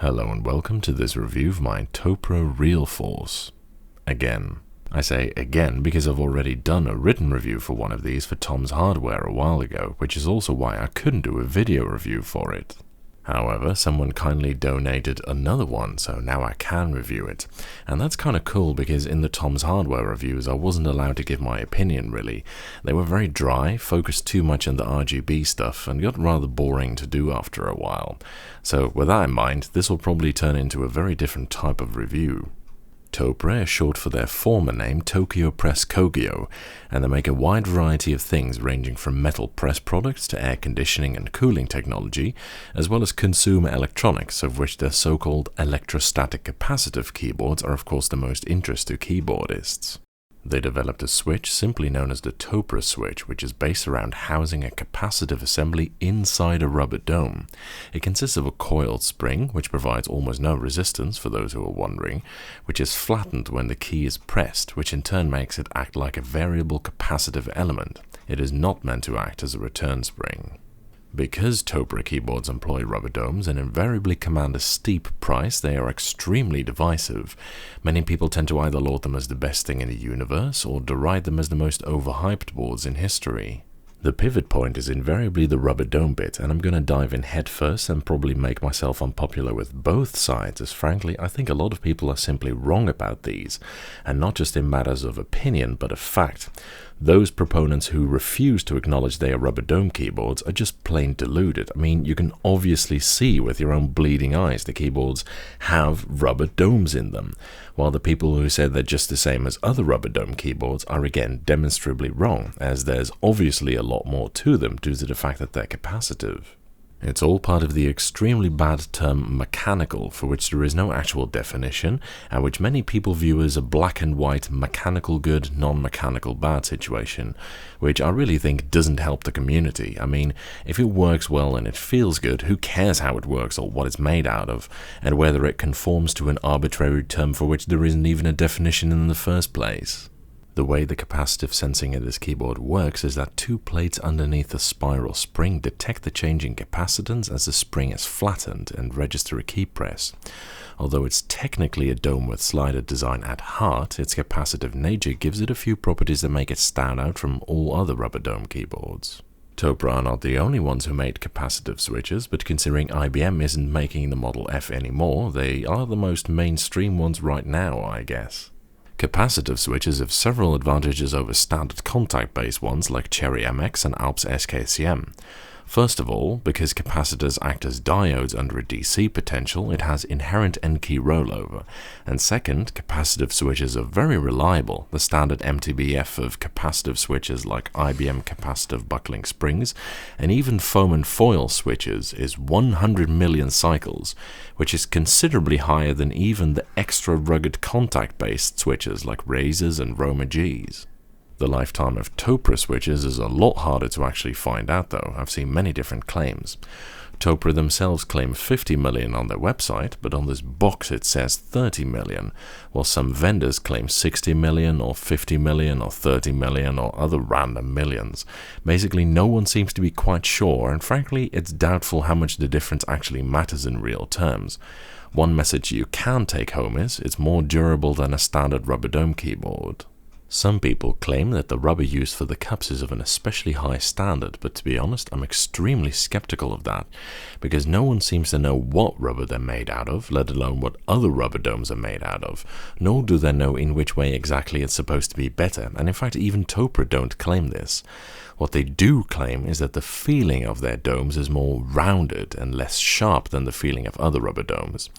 Hello and welcome to this review of my Topre Realforce. Again. I say again because I've already done a written review for one of these for Tom's Hardware a while ago, which is also why I couldn't do a video review for it. However, someone kindly donated another one, so now I can review it. And that's kind of cool because in the Tom's Hardware reviews I wasn't allowed to give my opinion really. They were very dry, focused too much on the RGB stuff, and got rather boring to do after a while. So with that in mind, this will probably turn into a very different type of review. Topre is short for their former name, Tokyo Press Kogyo, and they make a wide variety of things ranging from metal press products to air conditioning and cooling technology, as well as consumer electronics, of which their so-called electrostatic capacitive keyboards are of course the most interest to keyboardists. They developed a switch simply known as the Topre switch, which is based around housing a capacitive assembly inside a rubber dome. It consists of a coiled spring, which provides almost no resistance for those who are wondering, which is flattened when the key is pressed, which in turn makes it act like a variable capacitive element. It is not meant to act as a return spring. Because Topre keyboards employ rubber domes and invariably command a steep price, they are extremely divisive. Many people tend to either laud them as the best thing in the universe or deride them as the most overhyped boards in history. The pivot point is invariably the rubber dome bit, and I'm going to dive in head first and probably make myself unpopular with both sides, as frankly I think a lot of people are simply wrong about these, and not just in matters of opinion but of fact. Those proponents who refuse to acknowledge they are rubber dome keyboards are just plain deluded. I mean, you can obviously see with your own bleeding eyes the keyboards have rubber domes in them, while the people who said they're just the same as other rubber dome keyboards are again demonstrably wrong, as there's obviously a lot more to them due to the fact that they're capacitive. It's all part of the extremely bad term mechanical, for which there is no actual definition, and which many people view as a black and white mechanical good, non-mechanical bad situation, which I really think doesn't help the community. I mean, if it works well and it feels good, who cares how it works or what it's made out of, and whether it conforms to an arbitrary term for which there isn't even a definition in the first place. The way the capacitive sensing in this keyboard works is that two plates underneath the spiral spring detect the change in capacitance as the spring is flattened and register a key press. Although it's technically a dome with slider design at heart, its capacitive nature gives it a few properties that make it stand out from all other rubber dome keyboards. Topre are not the only ones who made capacitive switches, but considering IBM isn't making the Model F anymore, they are the most mainstream ones right now, I guess. Capacitive switches have several advantages over standard contact-based ones like Cherry MX and Alps SKCM. First of all, because capacitors act as diodes under a DC potential, it has inherent N-key rollover. And second, capacitive switches are very reliable. The standard MTBF of capacitive switches like IBM capacitive buckling springs, and even foam and foil switches, is 100 million cycles, which is considerably higher than even the extra rugged contact-based switches like Razors and Roma Gs. The lifetime of Topre switches is a lot harder to actually find out though. I've seen many different claims. Topre themselves claim 50 million on their website, but on this box it says 30 million, while some vendors claim 60 million or 50 million or 30 million or other random millions. Basically no one seems to be quite sure, and frankly it's doubtful how much the difference actually matters in real terms. One message you can take home is it's more durable than a standard rubber dome keyboard. Some people claim that the rubber used for the cups is of an especially high standard, but to be honest, I'm extremely skeptical of that, because no one seems to know what rubber they're made out of, let alone what other rubber domes are made out of, nor do they know in which way exactly it's supposed to be better, and in fact even Topre don't claim this. What they do claim is that the feeling of their domes is more rounded and less sharp than the feeling of other rubber domes.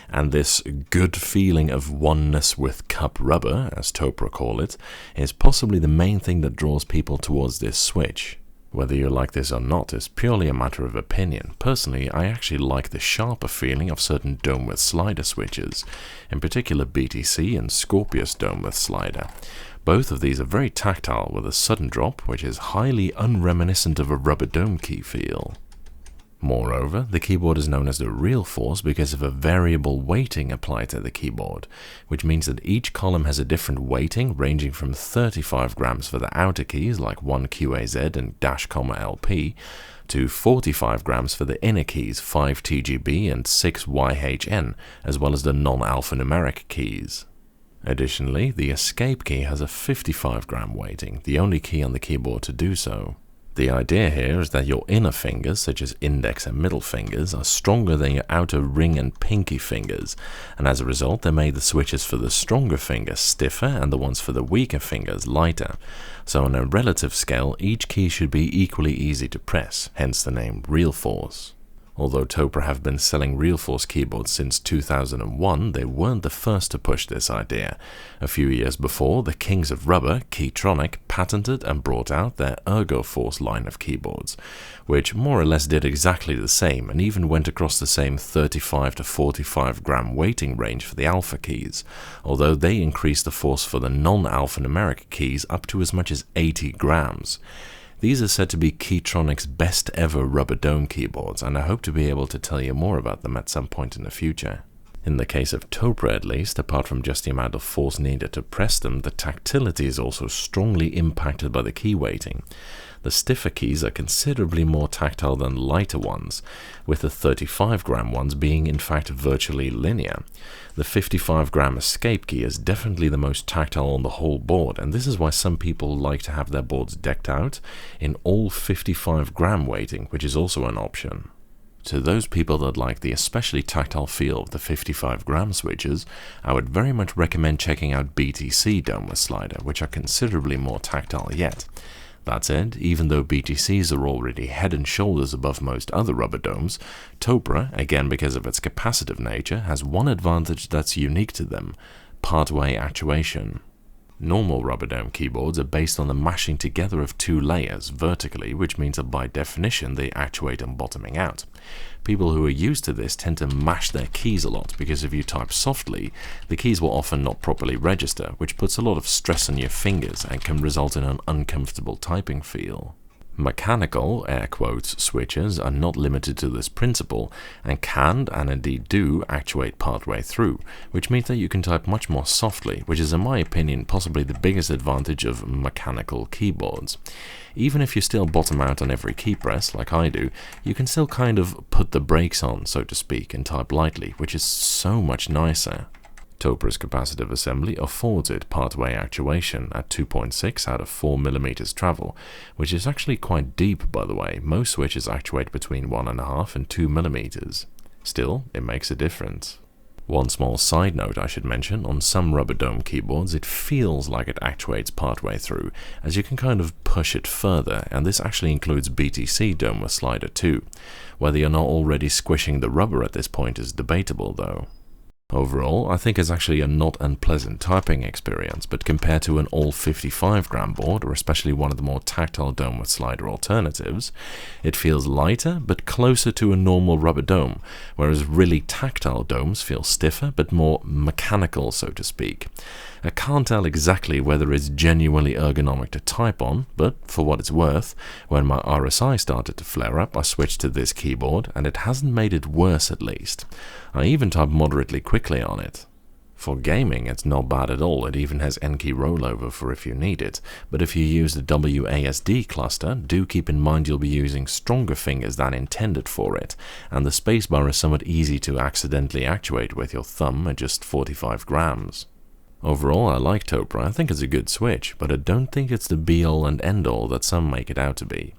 And this good feeling of oneness with cup rubber, as Topre call it, is possibly the main thing that draws people towards this switch. Whether you like this or not is purely a matter of opinion. Personally, I actually like the sharper feeling of certain dome with slider switches, in particular BTC and Scorpius dome with slider. Both of these are very tactile with a sudden drop, which is highly unreminiscent of a rubber dome key feel. Moreover, the keyboard is known as the Realforce because of a variable weighting applied to the keyboard, which means that each column has a different weighting ranging from 35 grams for the outer keys like 1QAZ and -LP to 45 grams for the inner keys 5TGB and 6YHN, as well as the non-alphanumeric keys. Additionally, the escape key has a 55 gram weighting, the only key on the keyboard to do so. The idea here is that your inner fingers, such as index and middle fingers, are stronger than your outer ring and pinky fingers, and as a result they made the switches for the stronger fingers stiffer and the ones for the weaker fingers lighter. So on a relative scale, each key should be equally easy to press, hence the name Realforce. Although Topre have been selling Realforce keyboards since 2001, they weren't the first to push this idea. A few years before, the kings of rubber, Keytronic, patented and brought out their ErgoForce line of keyboards, which more or less did exactly the same and even went across the same 35 to 45 gram weighting range for the alpha keys, although they increased the force for the non-alphanumeric keys up to as much as 80 grams. These are said to be Keytronic's best ever rubber dome keyboards, and I hope to be able to tell you more about them at some point in the future. In the case of Topre at least, apart from just the amount of force needed to press them, the tactility is also strongly impacted by the key weighting. The stiffer keys are considerably more tactile than lighter ones, with the 35 gram ones being in fact virtually linear. The 55 gram escape key is definitely the most tactile on the whole board, and this is why some people like to have their boards decked out in all 55 gram weighting, which is also an option. To those people that like the especially tactile feel of the 55 gram switches, I would very much recommend checking out BTC Domeless Slider, which are considerably more tactile yet. That said, even though BTCs are already head and shoulders above most other rubber domes, Topre, again because of its capacitive nature, has one advantage that's unique to them: part-way actuation. Normal rubber dome keyboards are based on the mashing together of two layers vertically, which means that by definition they actuate on bottoming out. People who are used to this tend to mash their keys a lot because if you type softly, the keys will often not properly register, which puts a lot of stress on your fingers and can result in an uncomfortable typing feel. Mechanical, air quotes, switches are not limited to this principle and can, and indeed do, actuate partway through, which means that you can type much more softly, which is in my opinion possibly the biggest advantage of mechanical keyboards. Even if you still bottom out on every key press, like I do, you can still kind of put the brakes on, so to speak, and type lightly, which is so much nicer. Topre's capacitive assembly affords it part-way actuation at 2.6 out of 4 mm travel, which is actually quite deep by the way. Most switches actuate between 1.5 and 2 mm. Still, it makes a difference. One small side note I should mention, on some rubber dome keyboards it feels like it actuates partway through, as you can kind of push it further, and this actually includes BTC Domeless Slider too. Whether you're not already squishing the rubber at this point is debatable though. Overall, I think it's actually a not unpleasant typing experience, but compared to an all 55 gram board, or especially one of the more tactile dome with slider alternatives, it feels lighter but closer to a normal rubber dome, whereas really tactile domes feel stiffer but more mechanical, so to speak. I can't tell exactly whether it's genuinely ergonomic to type on, but for what it's worth, when my RSI started to flare up, I switched to this keyboard, and it hasn't made it worse at least. I even type moderately quickly on it. For gaming, it's not bad at all. It even has N-key rollover for if you need it, but if you use the WASD cluster, do keep in mind you'll be using stronger fingers than intended for it, and the spacebar is somewhat easy to accidentally actuate with your thumb at just 45 grams. Overall, I like Topre. I think it's a good switch, but I don't think it's the be-all and end-all that some make it out to be.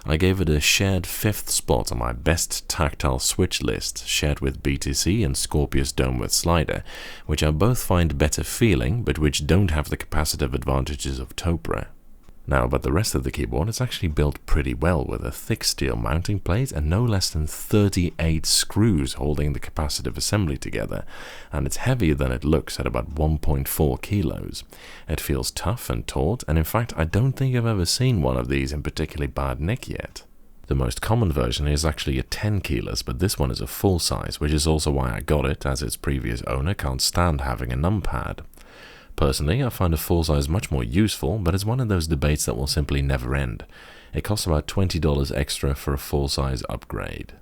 I gave it a shared 5th spot on my best tactile switch list, shared with BTC and Scorpius Dome with Slider, which I both find better feeling, but which don't have the capacitive advantages of Topre. Now, but the rest of the keyboard is actually built pretty well, with a thick steel mounting plate and no less than 38 screws holding the capacitive assembly together, and it's heavier than it looks at about 1.4 kilos. It feels tough and taut, and in fact I don't think I've ever seen one of these in particularly bad nick yet. The most common version is actually a 10 kilos, but this one is a full size, which is also why I got it, as its previous owner can't stand having a numpad. Personally, I find a full size much more useful, but it's one of those debates that will simply never end. It costs about $20 extra for a full size upgrade.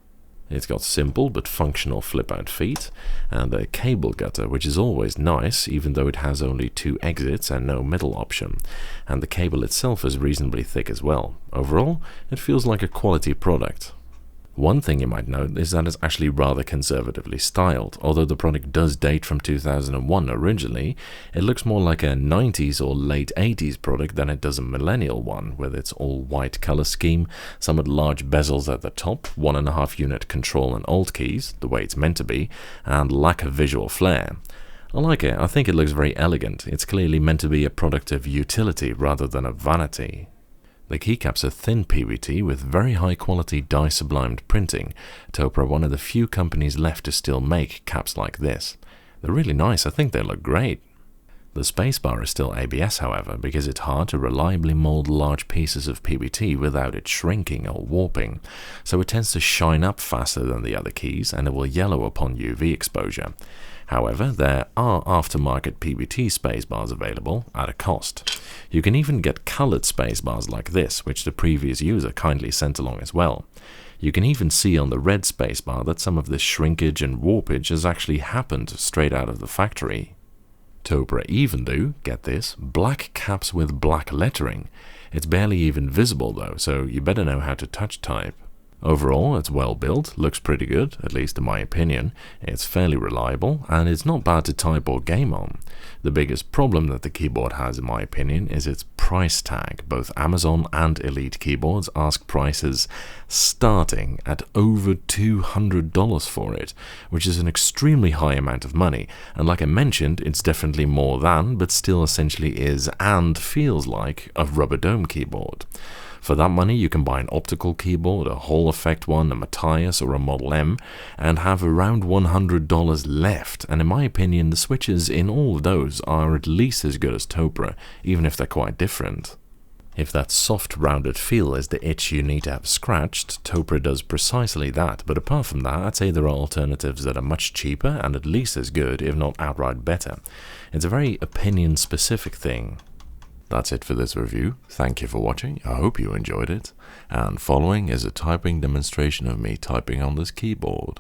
It's got simple but functional flip-out feet, and a cable gutter, which is always nice, even though it has only 2 exits and no middle option, and the cable itself is reasonably thick as well. Overall, it feels like a quality product. One thing you might note is that it's actually rather conservatively styled. Although the product does date from 2001 originally, it looks more like a 90s or late 80s product than it does a millennial one, with its all-white color scheme, somewhat large bezels at the top, 1.5 unit control and alt keys, the way it's meant to be, and lack of visual flair. I like it. I think it looks very elegant. It's clearly meant to be a product of utility rather than of vanity. The keycaps are thin PVT with very high quality dye sublimed printing. Topre are one of the few companies left to still make caps like this. They're really nice, I think they look great. The spacebar is still ABS however, because it's hard to reliably mold large pieces of PVT without it shrinking or warping, so it tends to shine up faster than the other keys and it will yellow upon UV exposure. However, there are aftermarket PVT spacebars available at a cost. You can even get colored spacebars like this, which the previous user kindly sent along as well. You can even see on the red spacebar that some of this shrinkage and warpage has actually happened straight out of the factory. Topre even do, get this, black caps with black lettering. It's barely even visible though, so you better know how to touch type. Overall, it's well built, looks pretty good, at least in my opinion. It's fairly reliable, and it's not bad to type or game on. The biggest problem that the keyboard has, in my opinion, is its price tag. Both Amazon and Elite keyboards ask prices starting at over $200 for it, which is an extremely high amount of money, and like I mentioned, it's definitely more than, but still essentially is and feels like, a rubber dome keyboard. For that money, you can buy an optical keyboard, a Hall Effect one, a Matthias or a Model M, and have around $100 left, and in my opinion, the switches in all of those are at least as good as Topre, even if they're quite different. If that soft, rounded feel is the itch you need to have scratched, Topre does precisely that, but apart from that, I'd say there are alternatives that are much cheaper and at least as good, if not outright better. It's a very opinion-specific thing. That's it for this review. Thank you for watching. I hope you enjoyed it. And following is a typing demonstration of me typing on this keyboard.